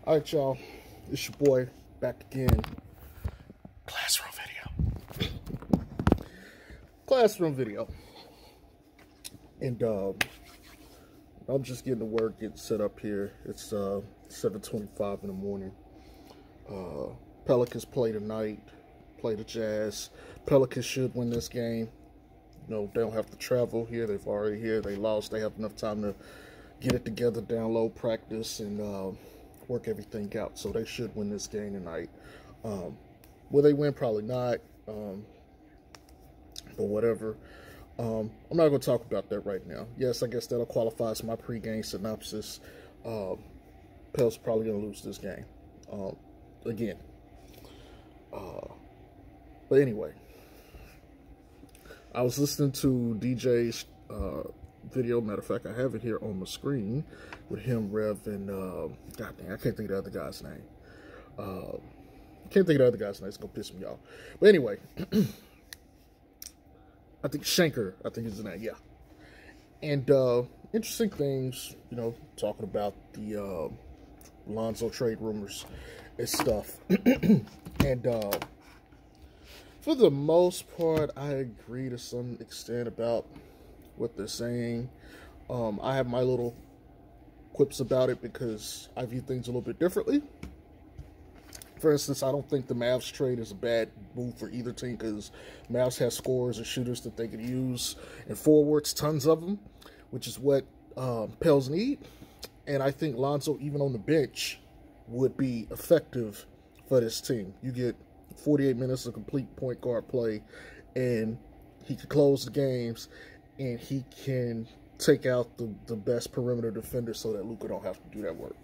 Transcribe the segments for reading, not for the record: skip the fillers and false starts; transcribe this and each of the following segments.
All right, y'all. It's your boy back again. Classroom video. And I'm just getting to work, getting set up here. It's 7:25 in the morning. Pelicans play tonight. Play the Jazz. Pelicans should win this game. You know, they don't have to travel here. They've already here. They lost. They have enough time to get it together, download, practice, and work everything out. So they should win this game tonight. Will they win? Probably not. But whatever. I'm not going to talk about that right now. Yes, I guess that'll qualify as my pregame synopsis. Pels probably going to lose this game. Again. But anyway. I was listening to DJ's video. Matter of fact, I have it here on my screen with him, Rev, and God dang, I can't think of the other guy's name. Can't think of the other guy's name. It's going to piss me off. But anyway. I think Shanker, I think is his name, yeah. And interesting things, you know, talking about the Lonzo trade rumors and stuff. And for the most part, I agree to some extent about what they're saying. I have my little quips about it because I view things a little bit differently. For instance, I don't think the Mavs trade is a bad move for either team because Mavs has scorers and shooters that they could use, and forwards, tons of them, which is what Pels need. And I think Lonzo, even on the bench, would be effective for this team. You get 48 minutes of complete point guard play, and he can close the games, and he can take out the best perimeter defender so that Luka don't have to do that work.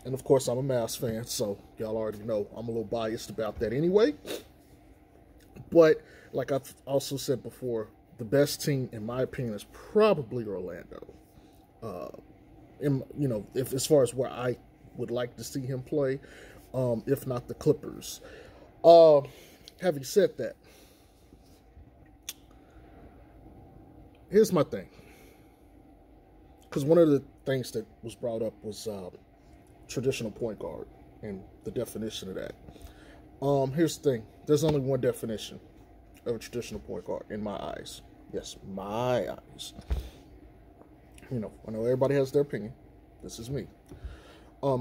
And of course, I'm a Mavs fan, so y'all already know I'm a little biased about that anyway. But like I've also said before, the best team, in my opinion, is probably Orlando. You know, if as far as where I would like to see him play, if not the Clippers. Having said that, here's my thing. Because one of the things that was brought up was traditional point guard and the definition of that. Here's the thing. There's only one definition of a traditional point guard in my eyes. Yes, my eyes. You know, I know everybody has their opinion. This is me.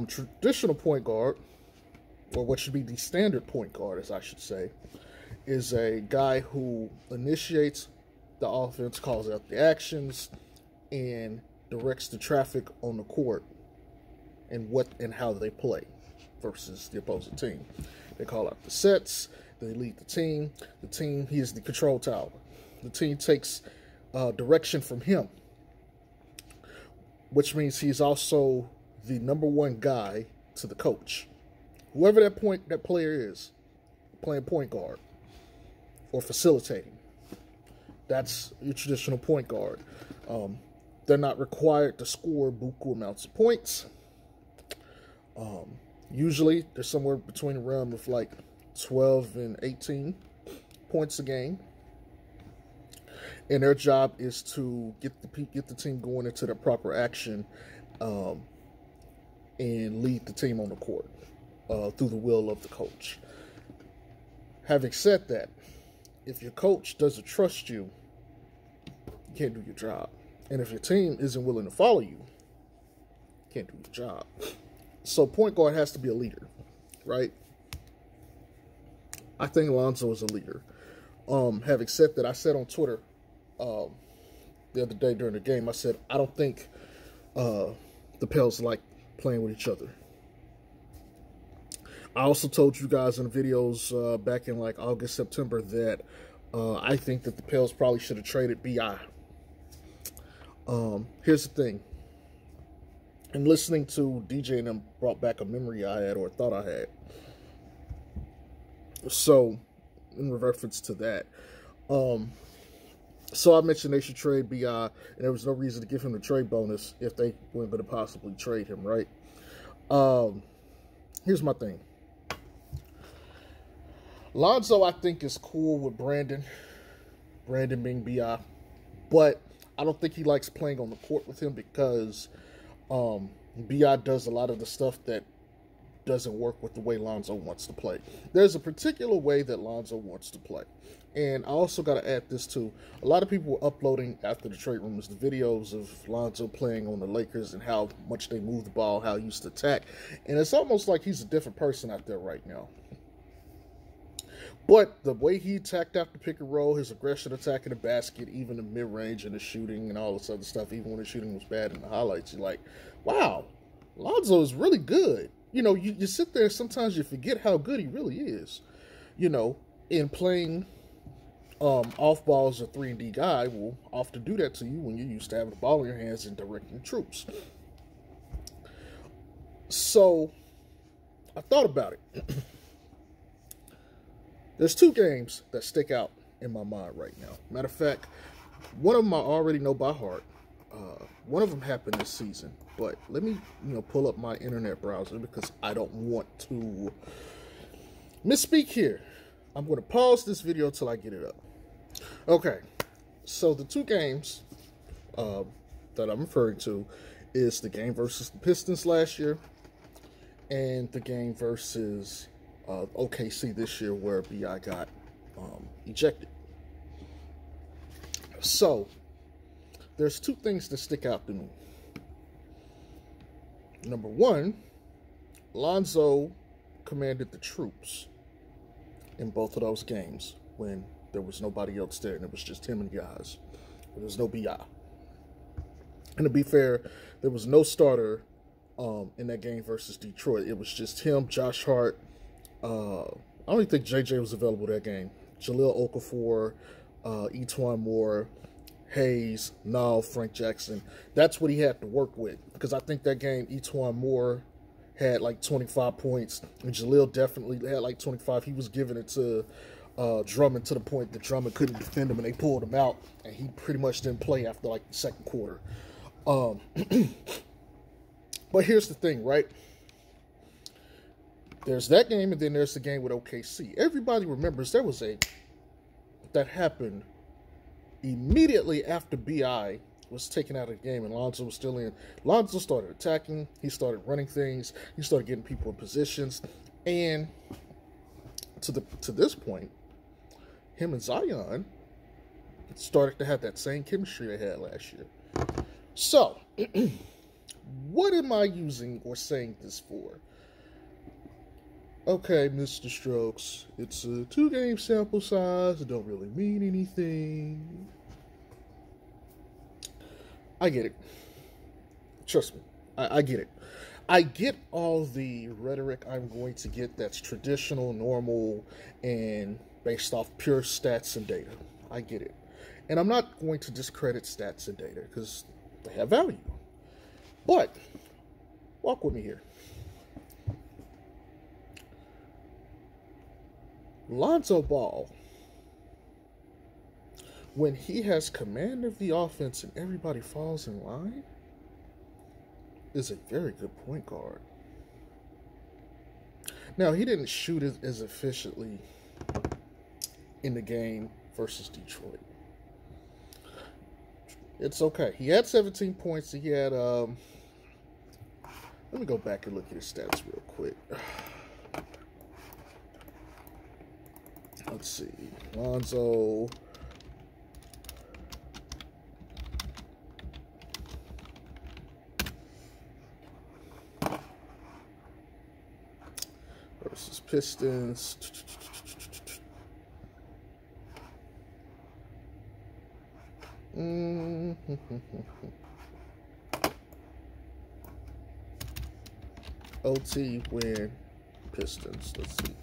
Traditional point guard, or what should be the standard point guard, as I should say, is a guy who initiates the offense, calls out the actions, and directs the traffic on the court and what and how they play versus the opposing team. They call out the sets. They lead the team. The team, he is the control tower. The team takes direction from him, which means he's also the number one guy to the coach. Whoever that player is, playing point guard or facilitating, that's your traditional point guard. They're not required to score buku amounts of points. Usually, they're somewhere between the realm of like 12 and 18 points a game. And their job is to get the team going into the proper action and lead the team on the court through the will of the coach. Having said that, if your coach doesn't trust you, you can't do your job. And if your team isn't willing to follow you, you can't do your job. So point guard has to be a leader, right? I think Lonzo is a leader. Having said that, I said on Twitter the other day during the game, I said, I don't think the Pels like playing with each other. I also told you guys in the videos back in like August, September that I think that the Pels probably should have traded B.I. Here's the thing. And listening to DJ and them brought back a memory I had or thought I had. So, in reference to that, so I mentioned they should trade B.I. and there was no reason to give him the trade bonus if they weren't going to possibly trade him, right? Here's my thing. Lonzo, I think, is cool with Brandon being B.I., but I don't think he likes playing on the court with him because B.I. does a lot of the stuff that doesn't work with the way Lonzo wants to play. There's a particular way that Lonzo wants to play. And I also got to add this too. A lot of people were uploading after the trade rumors the videos of Lonzo playing on the Lakers and how much they move the ball, how he used to attack. And it's almost like he's a different person out there right now. But the way he attacked after pick and roll, his aggression attacking the basket, even the mid-range and the shooting and all this other stuff, even when the shooting was bad in the highlights, you're like, wow, Lonzo is really good. You know, you sit there, sometimes you forget how good he really is. You know, in playing off ball as a 3-and-D guy will often do that to you when you're used to having the ball in your hands and directing troops. So, I thought about it. There's two games that stick out in my mind right now. Matter of fact, one of them I already know by heart. One of them happened this season. But let me, pull up my internet browser because I don't want to misspeak here. I'm going to pause this video till I get it up. Okay, so the two games that I'm referring to is the game versus the Pistons last year and the game versus OKC this year where B.I. got ejected. So, there's two things that stick out to me. Number one, Lonzo commanded the troops in both of those games when there was nobody else there and it was just him and guys. There was no B.I. And to be fair, there was no starter in that game versus Detroit. It was just him, Josh Hart. I don't even think JJ was available that game. Jahlil Okafor, Etuan Moore, Hayes, Nall, Frank Jackson. That's what he had to work with. Because I think that game, Etuan Moore had like 25 points. And Jahlil definitely had like 25. He was giving it to Drummond to the point that Drummond couldn't defend him. And they pulled him out. And he pretty much didn't play after like the second quarter. But here's the thing, right? There's that game, and then there's the game with OKC. Everybody remembers that happened immediately after B.I. was taken out of the game and Lonzo was still in. Lonzo started attacking. He started running things. He started getting people in positions. And to this point, him and Zion started to have that same chemistry they had last year. So, what am I using or saying this for? Okay, Mr. Strokes, it's a 2-game sample size. It don't really mean anything. I get it. Trust me, I get it. I get all the rhetoric I'm going to get that's traditional, normal, and based off pure stats and data. I get it. And I'm not going to discredit stats and data because they have value. But, walk with me here. Lonzo Ball, when he has command of the offense and everybody falls in line, is a very good point guard. Now, he didn't shoot it as efficiently in the game versus Detroit. It's okay. He had 17 points. He had, let me go back and look at his stats real quick. Let's see. Lonzo. Versus Pistons. OT win Pistons. Let's see.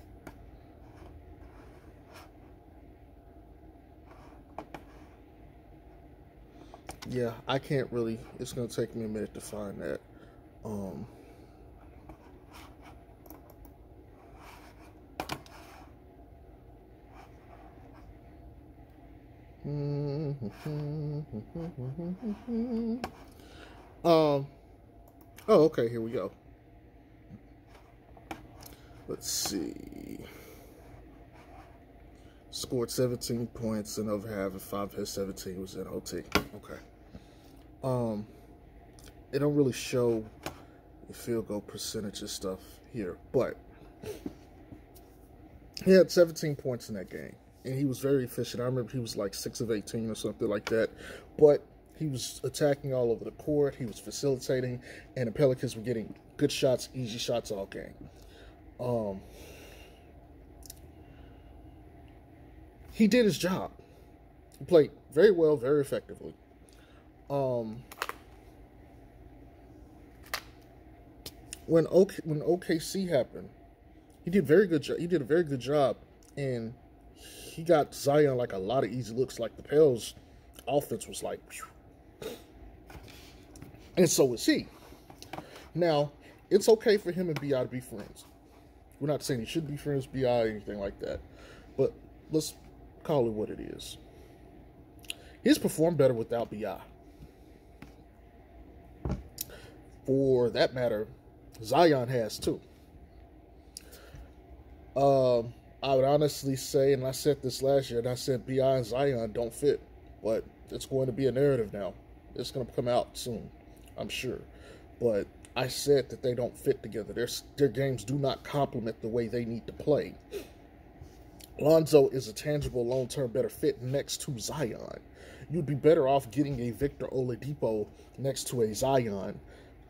Yeah, I can't really. It's going to take me a minute to find that. Oh, okay, here we go. Let's see. Scored 17 points and of having 5 of his 17 was in OT. Okay. It don't really show field goal percentage and stuff here. But he had 17 points in that game, and he was very efficient. I remember he was like 6 of 18 or something like that. But he was attacking all over the court. He was facilitating, and the Pelicans were getting good shots, easy shots all game. He did his job. He played very well, very effectively. When OKC happened, he did very good. He did a very good job, and he got Zion like a lot of easy looks. Like the Pels' offense was like, phew. And so was he. Now, it's okay for him and BI to be friends. We're not saying he should be friends with BI or anything like that, but let's call it what it is. He's performed better without BI. For that matter, Zion has too. I would honestly say, and I said this last year, and I said BI and Zion don't fit, but it's going to be a narrative now. It's going to come out soon, I'm sure. But I said that they don't fit together. Their games do not complement the way they need to play. Lonzo is a tangible, long-term better fit next to Zion. You'd be better off getting a Victor Oladipo next to a Zion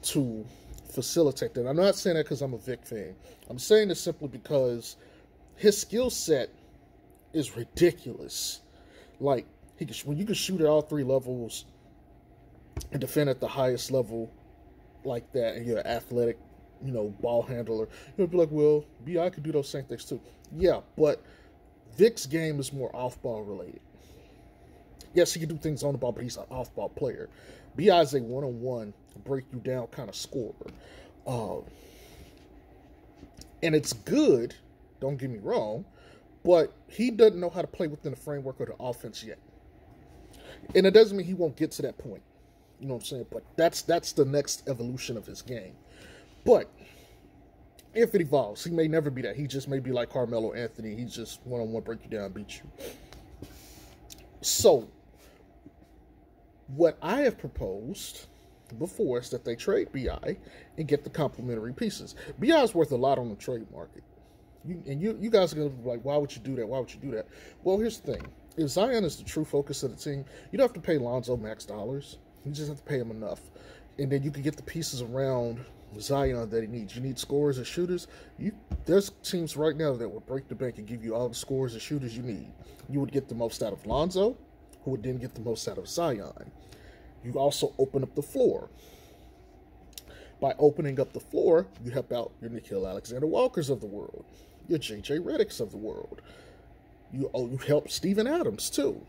to facilitate that. I'm not saying that because I'm a Vic fan. I'm saying this simply because his skill set is ridiculous. Like, when you can shoot at all 3 levels and defend at the highest level like that, and you're an athletic, ball handler, you'll be like, well, B.I. could do those same things too. Yeah, but Vic's game is more off-ball related. Yes, he can do things on the ball, but he's an off-ball player. B.I. is a one-on-one, break-you-down kind of scorer. And it's good, don't get me wrong, but he doesn't know how to play within the framework of the offense yet. And it doesn't mean he won't get to that point. You know what I'm saying? But that's the next evolution of his game. But if it evolves, he may never be that. He just may be like Carmelo Anthony. He's just one-on-one, break you down, beat you. So, what I have proposed before is that they trade B.I. and get the complementary pieces. B.I. is worth a lot on the trade market. You guys are going to be like, why would you do that? Why would you do that? Well, here's the thing. If Zion is the true focus of the team, you don't have to pay Lonzo max dollars. You just have to pay him enough. And then you can get the pieces around Zion that he needs. You need scorers and shooters. There's teams right now that would break the bank and give you all the scorers and shooters you need. You would get the most out of Lonzo, who would then get the most out of Zion. You also open up the floor. By opening up the floor, you help out your Nickeil Alexander-Walkers of the world, your J.J. Redicks of the world. You help Steven Adams, too.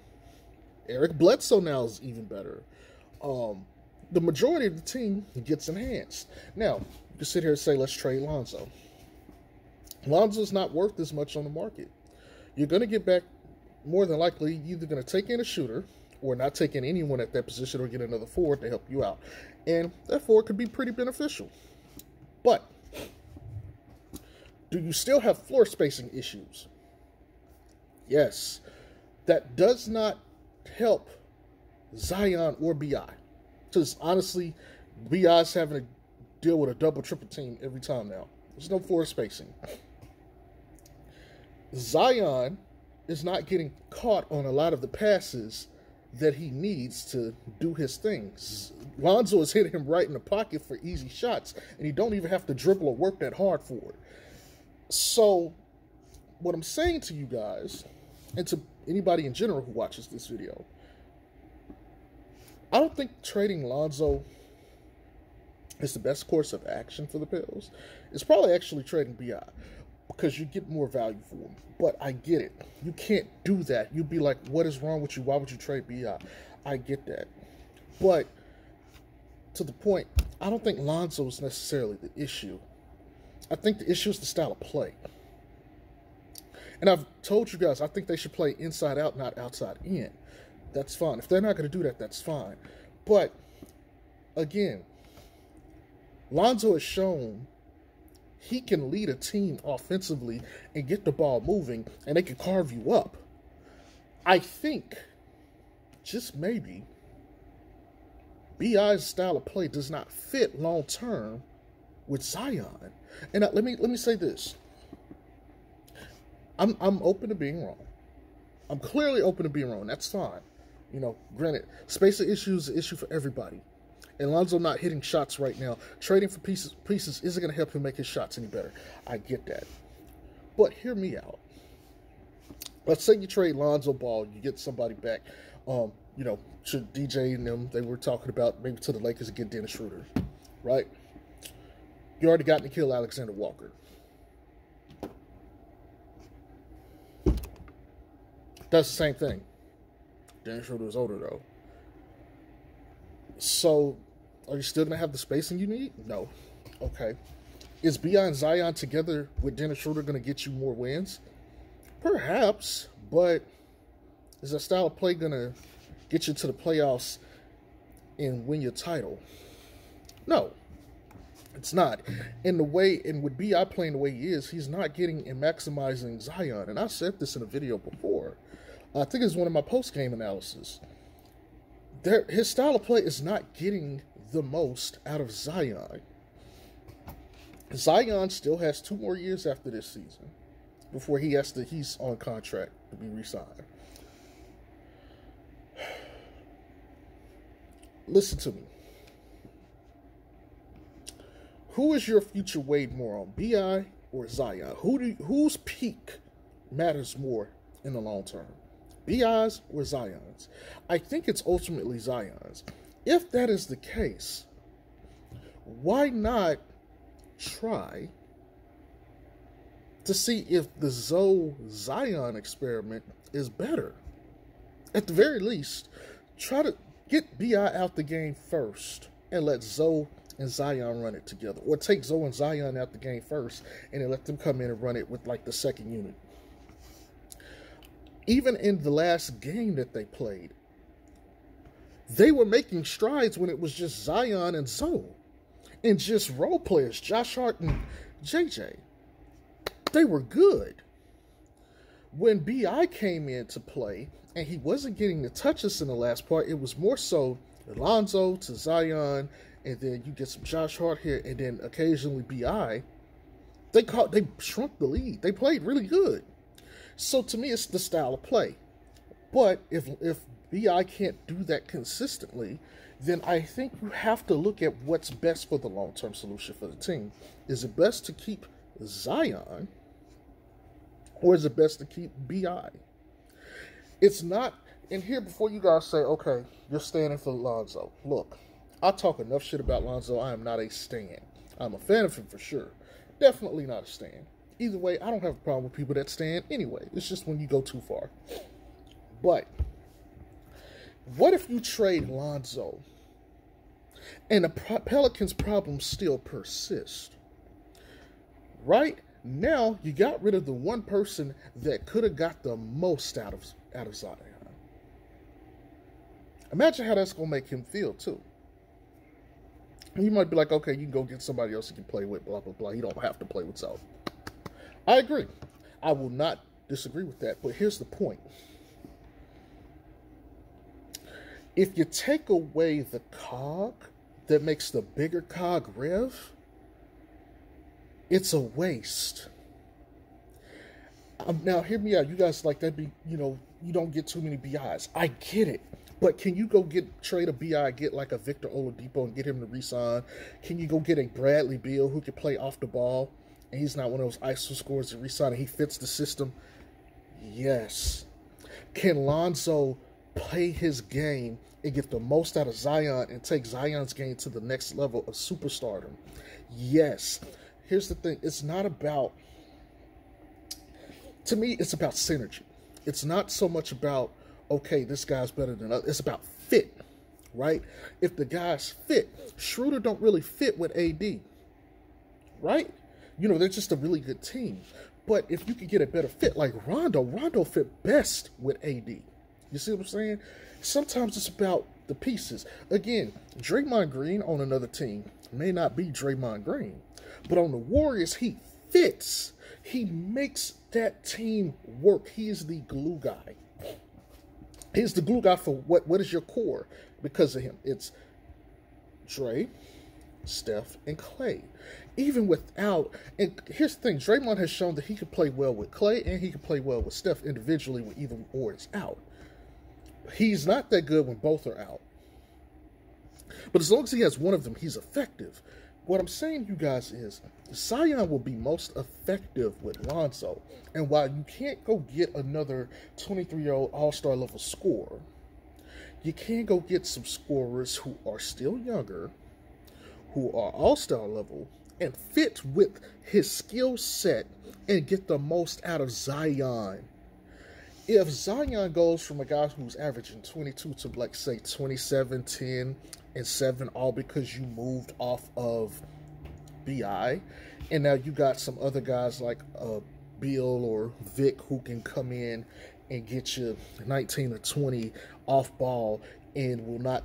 Eric Bledsoe now is even better. The majority of the team gets enhanced. Now, you can sit here and say, let's trade Lonzo. Lonzo's not worth as much on the market. You're going to get back, more than likely, you're either going to take in a shooter or not take in anyone at that position or get another forward to help you out. And that forward could be pretty beneficial. But, do you still have floor spacing issues? Yes. That does not help Zion or B.I. Because honestly, B.I.'s having to deal with a double, triple team every time now. There's no floor spacing. Zion is not getting caught on a lot of the passes that he needs to do his things. Lonzo is hitting him right in the pocket for easy shots, and he don't even have to dribble or work that hard for it. So, what I'm saying to you guys, and to anybody in general who watches this video, I don't think trading Lonzo is the best course of action for the Pels. It's probably actually trading B.I. because you get more value for him. But I get it. You can't do that. You'd be like, what is wrong with you? Why would you trade B.I.? I get that. But to the point, I don't think Lonzo is necessarily the issue. I think the issue is the style of play. And I've told you guys, I think they should play inside out, not outside in. That's fine. If they're not going to do that, that's fine. But, again, Lonzo has shown he can lead a team offensively and get the ball moving, and they can carve you up. I think, just maybe, B.I.'s style of play does not fit long-term with Zion. And let me say this. I'm open to being wrong. I'm clearly open to being wrong. That's fine. You know, granted, spacing issue is an issue for everybody. And Lonzo not hitting shots right now, trading for pieces isn't going to help him make his shots any better. I get that. But hear me out. Let's say you trade Lonzo Ball, you get somebody back, you know, to DJ and them, they were talking about maybe to the Lakers to get Dennis Schroeder, right? You already got Nickeil Alexander-Walker. That's the same thing. Dennis Schroeder is older, though. So, are you still going to have the spacing you need? No. Okay. Is B.I. and Zion together with Dennis Schroeder going to get you more wins? Perhaps, but is that style of play going to get you to the playoffs and win your title? No, it's not. And with B.I. playing the way he is, he's not getting and maximizing Zion. And I said this in a video before. I think it's one of my post-game analysis. His style of play is not getting the most out of Zion. Zion still has 2 more years after this season before he's on contract to be re-signed. Listen to me. Who is your future weighed more on, B.I. or Zion? Whose peak matters more in the long term? B.I.'s or Zion's? I think it's ultimately Zion's. If that is the case, why not try to see if the Zion experiment is better? At the very least, try to get B.I. out the game first and let Zoe and Zion run it together. Or take Zoe and Zion out the game first and then let them come in and run it with like the second unit. Even in the last game that they played, they were making strides when it was just Zion and Zoe. And just role players, Josh Hart and JJ. They were good. When B.I. came in to play, and he wasn't getting the touches in the last part, it was more so Lonzo to Zion, and then you get some Josh Hart here, and then occasionally B.I. They shrunk the lead. They played really good. So to me, it's the style of play. But if B.I. can't do that consistently, then I think you have to look at what's best for the long-term solution for the team. Is it best to keep Zion, or is it best to keep B.I.? It's not, and here before you guys say, okay, you're standing for Lonzo. Look, I talk enough shit about Lonzo. I am not a stan. I'm a fan of him for sure. Definitely not a stan. Either way, I don't have a problem with people that stan anyway. It's just when you go too far. But what if you trade Lonzo and the Pelicans' problems still persist? Right? Now, you got rid of the one person that could have got the most out of Zion. Imagine how that's going to make him feel, too. You might be like, okay, you can go get somebody else you can play with, blah, blah, blah. You don't have to play with Zoe. I agree. I will not disagree with that. But here's the point. If you take away the cog that makes the bigger cog rev, it's a waste. Now, hear me out. You guys like that be, you don't get too many BIs. I get it. But can you go trade a BI, get like a Victor Oladipo and get him to re-sign? Can you go get a Bradley Beal who can play off the ball and he's not one of those ISO scores to re-sign and he fits the system? Yes. Can Lonzo play his game and get the most out of Zion and take Zion's game to the next level of superstardom? Yes. Here's the thing. It's not about, to me, it's about synergy. It's not so much about, okay, this guy's better than others. It's about fit, right? If the guy's fit, Schroeder don't really fit with AD, right? They're just a really good team. But if you could get a better fit, like Rondo fit best with AD. You see what I'm saying? Sometimes it's about the pieces. Again, Draymond Green on another team may not be Draymond Green, but on the Warriors, he fits. He makes that team work. He is the glue guy. He's the glue guy for what is your core because of him. It's Dre, Steph, and Clay. even without, and here's the thing, Draymond has shown that he can play well with Clay and he can play well with Steph individually when either or is out. He's not that good when both are out. But as long as he has one of them, he's effective. What I'm saying, you guys, is Zion will be most effective with Lonzo. And while you can't go get another 23-year-old all-star level scorer, you can go get some scorers who are still younger, who are all-star level, and fit with his skill set and get the most out of Zion. If Zion goes from a guy who's averaging 22 to, like, say, 27, 10, and 7, all because you moved off of BI, and now you got some other guys like Bill or Vic who can come in and get you 19 or 20 off ball and will not,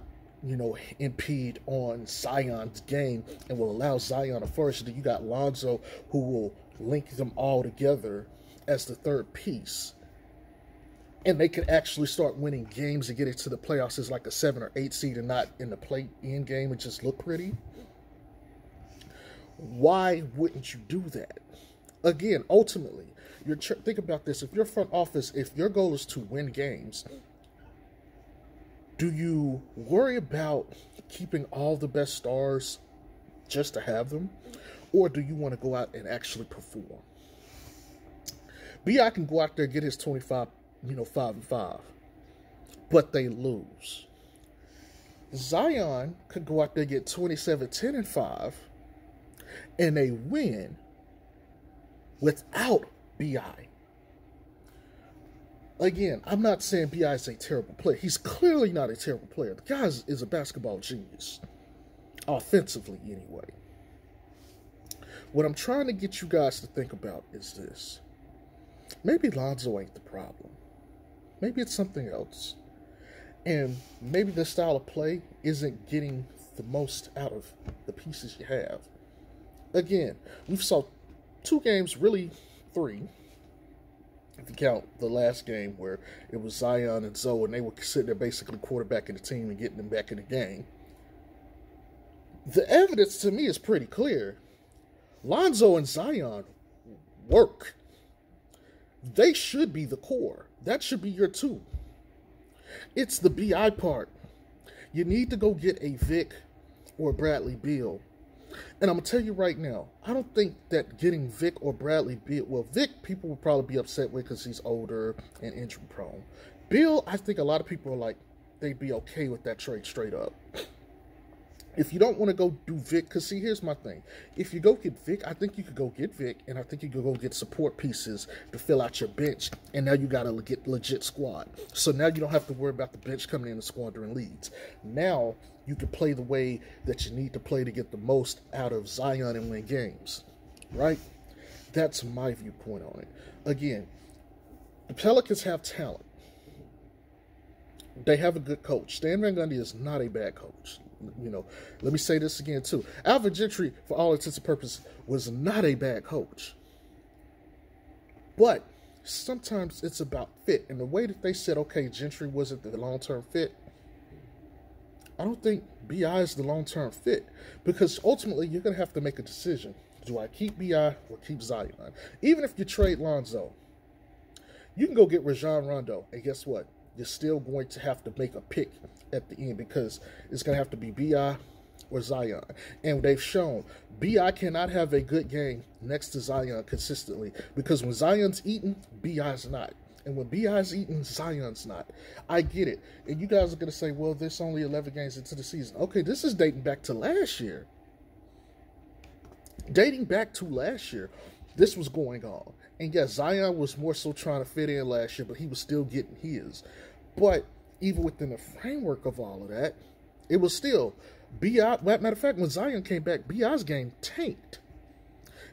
impede on Zion's game and will allow Zion to flourish. Then you got Lonzo who will link them all together as the third piece. And they can actually start winning games and get it to the playoffs as like a 7 or 8 seed and not in the play-in game and just look pretty. Why wouldn't you do that? Again, ultimately, think about this. If your front office, if your goal is to win games, do you worry about keeping all the best stars just to have them? Or do you want to go out and actually perform? B.I. can go out there and get his 25, 5-5, but they lose. Zion could go out there and get 27, 10, and 5, and they win without B.I. Again, I'm not saying B.I. is a terrible player. He's clearly not a terrible player. The guy is a basketball genius, offensively anyway. What I'm trying to get you guys to think about is this. Maybe Lonzo ain't the problem. Maybe it's something else. And maybe the style of play isn't getting the most out of the pieces you have. Again, we saw 2 games, really 3, if you count the last game where it was Zion and Zoe, and they were sitting there basically quarterbacking the team and getting them back in the game. The evidence to me is pretty clear. Lonzo and Zion work. They should be the core. That should be your 2. It's the BI part. You need to go get a Vic or Bradley Beal. And I'm going to tell you right now, I don't think that getting Vic or Bradley Beal, well, Vic, people will probably be upset with because he's older and injury prone. Beal, I think a lot of people are like, they'd be okay with that trade straight up. If you don't want to go do Vic, because see, here's my thing. If you go get Vic, I think you could go get Vic, and I think you could go get support pieces to fill out your bench, and now you got a legit squad. So now you don't have to worry about the bench coming in and squandering leads. Now you can play the way that you need to play to get the most out of Zion and win games, right? That's my viewpoint on it. Again, the Pelicans have talent. They have a good coach. Stan Van Gundy is not a bad coach. Let me say this again, too. Alvin Gentry, for all intents and purposes, was not a bad coach. But sometimes it's about fit. And the way that they said, okay, Gentry wasn't the long-term fit, I don't think B.I. is the long-term fit. Because ultimately, you're going to have to make a decision. Do I keep B.I. or keep Zion? Even if you trade Lonzo, you can go get Rajon Rondo. And guess what? You're still going to have to make a pick at the end because it's going to have to be B.I. or Zion. And they've shown B.I. cannot have a good game next to Zion consistently because when Zion's eating, B.I.'s not. And when B.I.'s eating, Zion's not. I get it. And you guys are going to say, well, there's only 11 games into the season. Okay, this is dating back to last year. Dating back to last year, this was going on. And yes, Zion was more so trying to fit in last year, but he was still getting his. But even within the framework of all of that, it was still B.I. Matter of fact, when Zion came back, B.I.'s game tanked.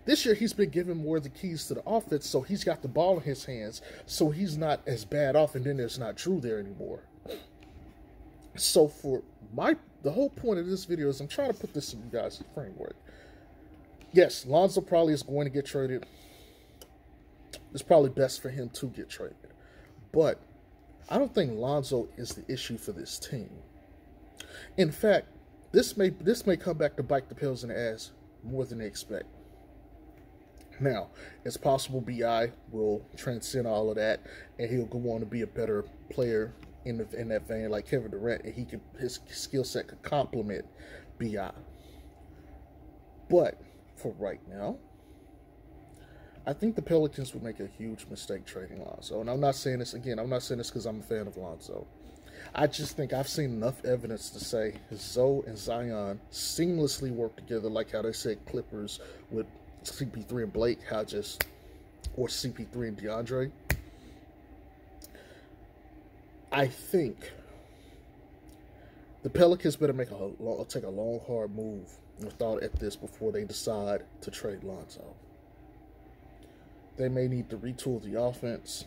This year, he's been given more of the keys to the offense, so he's got the ball in his hands, so he's not as bad off, and then there's not Drew there anymore. So for the whole point of this video is I'm trying to put this in you guys' framework. Yes, Lonzo probably is going to get traded. It's probably best for him to get traded. But I don't think Lonzo is the issue for this team. In fact, this may come back to bite the Pels in the ass more than they expect. Now, it's possible BI will transcend all of that, and he'll go on to be a better player in that vein, like Kevin Durant, and his skill set could complement BI. But for right now, I think the Pelicans would make a huge mistake trading Lonzo. And I'm not saying this because I'm a fan of Lonzo. I just think I've seen enough evidence to say Zoe and Zion seamlessly work together, like how they said Clippers with CP3 and Blake, or CP3 and DeAndre. I think the Pelicans better take a long, hard move and thought at this before they decide to trade Lonzo. They may need to retool the offense.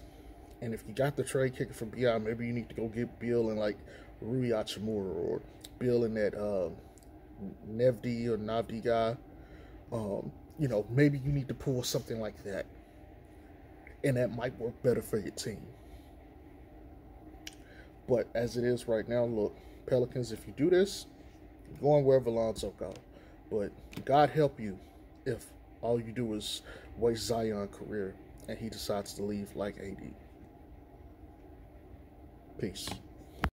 And if you got the trade kicker from BI, maybe you need to go get Bill and like Rui Hachimura, or Bill and that Navdi guy. Maybe you need to pull something like that. And that might work better for your team. But as it is right now, look, Pelicans, if you do this, you're going wherever Lonzo go. But God help you if all you do is waste Zion's career and he decides to leave like AD. Peace.